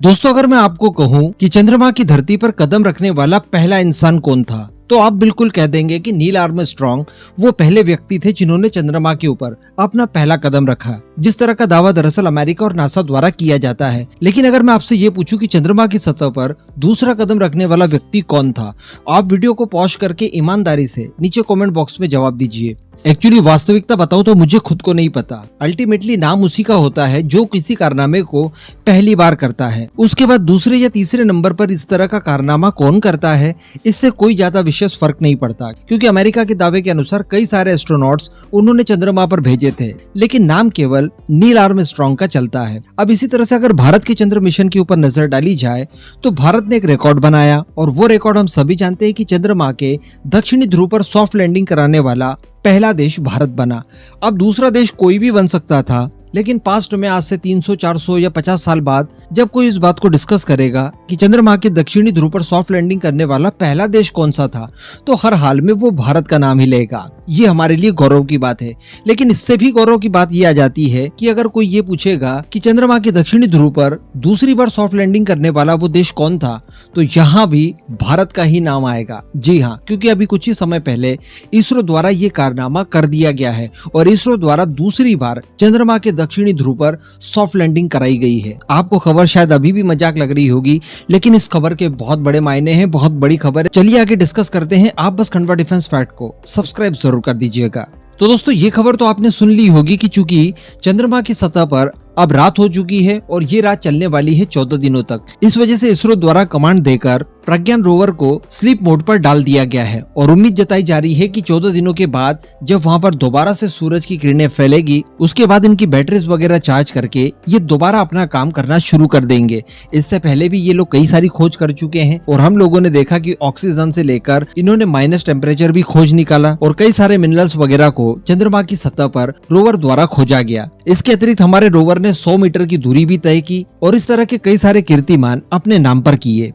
दोस्तों, अगर मैं आपको कहूं कि चंद्रमा की धरती पर कदम रखने वाला पहला इंसान कौन था, तो आप बिल्कुल कह देंगे कि नील आर्मस्ट्रांग वो पहले व्यक्ति थे जिन्होंने चंद्रमा के ऊपर अपना पहला कदम रखा। जिस तरह का दावा दरअसल अमेरिका और नासा द्वारा किया जाता है। लेकिन अगर मैं आपसे ये पूछूं कि चंद्रमा की सतह पर दूसरा कदम रखने वाला व्यक्ति कौन था, आप वीडियो को पॉज करके ईमानदारी से नीचे कमेंट बॉक्स में जवाब दीजिए। एक्चुअली वास्तविकता बताओ तो मुझे खुद को नहीं पता। अल्टीमेटली नाम उसी का होता है जो किसी कारनामे को पहली बार करता है। उसके बाद दूसरे या तीसरे नंबर पर इस तरह का कारनामा कौन करता है, इससे कोई ज्यादा विशेष फर्क नहीं पड़ता, क्योंकि अमेरिका के दावे के अनुसार कई सारे एस्ट्रोनॉट्स उन्होंने चंद्रमा पर भेजे थे, लेकिन नाम केवल नील आर्मस्ट्रांग का चलता है। अब इसी तरह से अगर भारत के चंद्र मिशन के ऊपर नजर डाली जाए तो भारत ने एक रिकॉर्ड बनाया, और वो रिकॉर्ड हम सभी जानते हैं कि चंद्रमा के दक्षिणी ध्रुव पर सॉफ्ट लैंडिंग कराने वाला पहला देश भारत बना। अब दूसरा देश कोई भी बन सकता था, लेकिन पास्ट में आज से 300, 400 या 50 साल बाद जब कोई इस बात को डिस्कस करेगा कि चंद्रमा के दक्षिणी ध्रुव पर सॉफ्ट लैंडिंग करने वाला पहला देश कौन सा था, तो हर हाल में वो भारत का नाम ही लेगा। ये हमारे लिए गौरव की बात है। लेकिन इससे भी गौरव की बात ये आ जाती है कि अगर कोई ये पूछेगा कि चंद्रमा के दक्षिणी ध्रुव पर दूसरी बार सॉफ्ट लैंडिंग करने वाला वो देश कौन था, तो यहाँ भी भारत का ही नाम आएगा। जी हाँ, क्योंकि अभी कुछ ही समय पहले इसरो द्वारा ये कारनामा कर दिया गया है और इसरो द्वारा दूसरी बार चंद्रमा के दक्षिणी ध्रुव पर सॉफ्ट लैंडिंग कराई गई है। आपको खबर शायद अभी भी मजाक लग रही होगी, लेकिन इस खबर के बहुत बड़े मायने हैं, बहुत बड़ी खबर है। चलिए आगे डिस्कस करते हैं। आप बस खंडवा डिफेंस फैक्ट को सब्सक्राइब जरूर कर दीजिएगा। तो दोस्तों, ये खबर तो आपने सुन ली होगी कि चूंकि चंद्रमा की सतह पर अब रात हो चुकी है और ये रात चलने वाली है 14 दिनों तक। इस वजह से इसरो द्वारा कमांड देकर प्रज्ञान रोवर को स्लीप मोड पर डाल दिया गया है और उम्मीद जताई जा रही है कि 14 दिनों के बाद जब वहां पर दोबारा से सूरज की किरणें फैलेगी, उसके बाद इनकी बैटरीज वगैरह चार्ज करके ये दोबारा अपना काम करना शुरू कर देंगे। इससे पहले भी ये लोग कई सारी खोज कर चुके हैं और हम लोगों ने देखा कि ऑक्सीजन से लेकर इन्होंने माइनस टेम्परेचर भी खोज निकाला और कई सारे मिनरल्स वगैरह को चंद्रमा की सतह पर रोवर द्वारा खोजा गया। इसके अतिरिक्त हमारे रोवर ने 100 मीटर की दूरी भी तय की और इस तरह के कई सारे कीर्तिमान अपने नाम पर किए।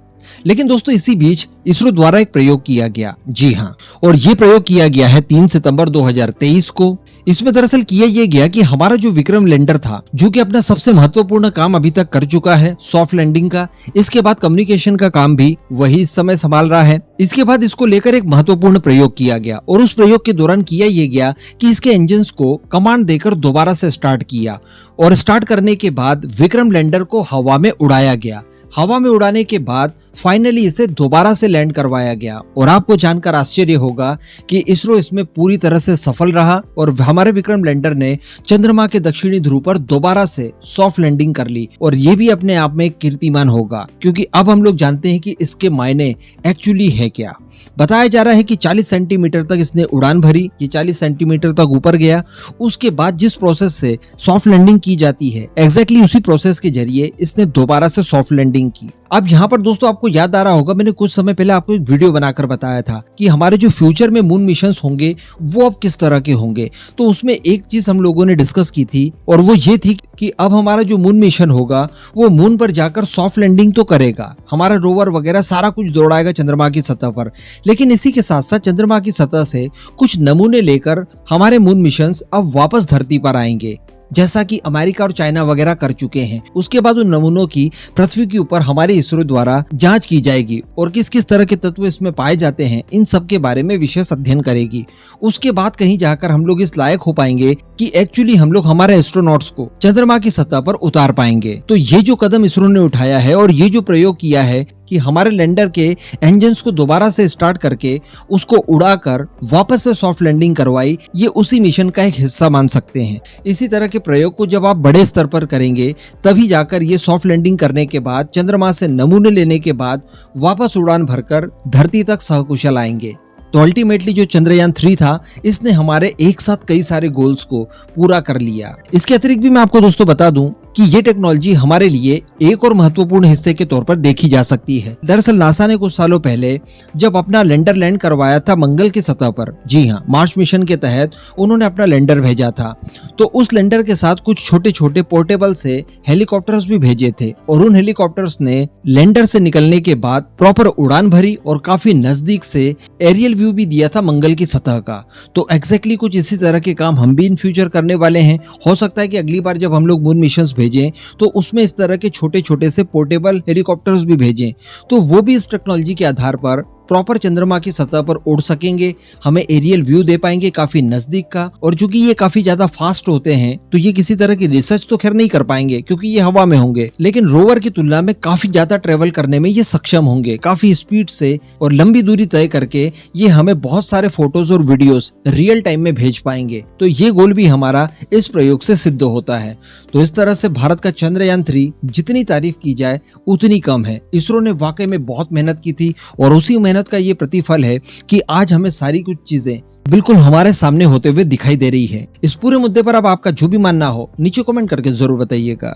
लेकिन दोस्तों, इसी बीच इसरो द्वारा एक प्रयोग किया गया। जी हाँ, और ये प्रयोग किया गया है 3 सितंबर 2023 को। इसमें दरअसल किया ये गया कि हमारा जो विक्रम लैंडर था, जो कि अपना सबसे महत्वपूर्ण काम अभी तक कर चुका है सॉफ्ट लैंडिंग का, इसके बाद कम्युनिकेशन का काम भी वही इस समय संभाल रहा है। इसके बाद इसको लेकर एक महत्वपूर्ण प्रयोग किया गया और उस प्रयोग के दौरान किया ये गया कि इसके इंजन्स को कमांड देकर दोबारा से स्टार्ट किया और स्टार्ट करने के बाद विक्रम लैंडर को हवा में उड़ाया गया। हवा में उड़ाने के बाद फाइनली इसे दोबारा से लैंड करवाया गया और आपको जानकर आश्चर्य होगा कि इसरो इसमें पूरी तरह से सफल रहा और हमारे विक्रम लैंडर ने चंद्रमा के दक्षिणी ध्रुव पर दोबारा से सॉफ्ट लैंडिंग कर ली। और ये भी अपने आप में एक कीर्तिमान होगा, क्योंकि अब हम लोग जानते हैं कि इसके मायने एक्चुअली है क्या। बताया जा रहा है कि 40 सेंटीमीटर तक इसने उड़ान भरी, ये 40 सेंटीमीटर तक ऊपर गया। उसके बाद जिस प्रोसेस से सॉफ्ट लैंडिंग की जाती है, एग्जैक्टली उसी प्रोसेस के जरिए इसने दोबारा से सॉफ्ट लैंडिंग की। अब यहाँ पर दोस्तों आपको याद आ रहा होगा, मैंने कुछ समय पहले आपको एक वीडियो बनाकर बताया था कि हमारे जो फ्यूचर में मून मिशंस होंगे वो अब किस तरह के होंगे। तो उसमें एक चीज हम लोगों ने डिस्कस की थी और वो ये थी कि अब हमारा जो मून मिशन होगा वो मून पर जाकर सॉफ्ट लैंडिंग तो करेगा, हमारा रोवर वगैरह सारा कुछ दौड़ाएगा चंद्रमा की सतह पर, लेकिन इसी के साथ साथ चंद्रमा की सतह से कुछ नमूने लेकर हमारे मून मिशंस अब वापस धरती पर आएंगे, जैसा कि अमेरिका और चाइना वगैरह कर चुके हैं। उसके बाद उन नमूनों की पृथ्वी के ऊपर हमारे इसरो द्वारा जांच की जाएगी और किस किस तरह के तत्व इसमें पाए जाते हैं, इन सब के बारे में विशेष अध्ययन करेगी। उसके बाद कहीं जाकर हम लोग इस लायक हो पाएंगे कि एक्चुअली हम लोग हमारे एस्ट्रोनॉट्स को चंद्रमा की सतह पर उतार पाएंगे। तो ये जो कदम इसरो ने उठाया है और ये जो प्रयोग किया है कि हमारे लैंडर के इंजन्स को दोबारा से स्टार्ट करके उसको उड़ाकर वापस से सॉफ्ट लैंडिंग करवाई, ये उसी मिशन का एक हिस्सा मान सकते हैं। इसी तरह के प्रयोग को जब आप बड़े स्तर पर करेंगे, तभी जाकर ये सॉफ्ट लैंडिंग करने के बाद चंद्रमा से नमूने लेने के बाद वापस उड़ान भरकर धरती तक सकुशल आएंगे। तो अल्टीमेटली जो चंद्रयान 3 था, इसने हमारे एक साथ कई सारे गोल्स को पूरा कर लिया। इसके अतिरिक्त भी मैं आपको दोस्तों बता दूं कि ये टेक्नोलॉजी हमारे लिए एक और महत्वपूर्ण हिस्से के तौर पर देखी जा सकती है। दरअसल नासा ने कुछ सालों पहले जब अपना लैंडर लैंड करवाया था मंगल की सतह पर, जी हाँ, मार्स मिशन के तहत उन्होंने अपना लैंडर भेजा था, तो उस लैंडर के साथ कुछ छोटे छोटे पोर्टेबल से हेलीकॉप्टर्स भी भेजे थे और उन हेलीकॉप्टर्स ने लैंडर से निकलने के बाद प्रॉपर उड़ान भरी और काफी नजदीक से एरियल व्यू भी दिया था मंगल की सतह का। तो एग्जैक्टली कुछ इसी तरह के काम हम भी इन फ्यूचर करने वाले हैं। हो सकता है कि अगली बार जब हम लोग मून मिशंस भेजें तो उसमें इस तरह के छोटे छोटे से पोर्टेबल हेलीकॉप्टर्स भी भेजें, तो वो भी इस टेक्नोलॉजी के आधार पर प्रॉपर चंद्रमा की सतह पर उड़ सकेंगे, हमें एरियल व्यू दे पाएंगे काफी नजदीक का। और चूंकि ये काफी ज्यादा फास्ट होते हैं तो ये किसी तरह की रिसर्च तो खैर नहीं कर पाएंगे क्योंकि ये हवा में होंगे, लेकिन रोवर की तुलना में काफी ज्यादा ट्रेवल करने में ये सक्षम होंगे, काफी स्पीड से और लंबी दूरी तय करके ये हमें बहुत सारे फोटोज और वीडियोस रियल टाइम में भेज पाएंगे। तो ये गोल भी हमारा इस प्रयोग से सिद्ध होता है। तो इस तरह से भारत का चंद्रयान 3 जितनी तारीफ की जाए उतनी कम है। इसरो ने वाकई में बहुत मेहनत की थी और उसी मेहनत का ये प्रतिफल है कि आज हमें सारी कुछ चीजें बिल्कुल हमारे सामने होते हुए दिखाई दे रही है। इस पूरे मुद्दे पर अब आपका जो भी मानना हो नीचे कमेंट करके जरूर बताइएगा।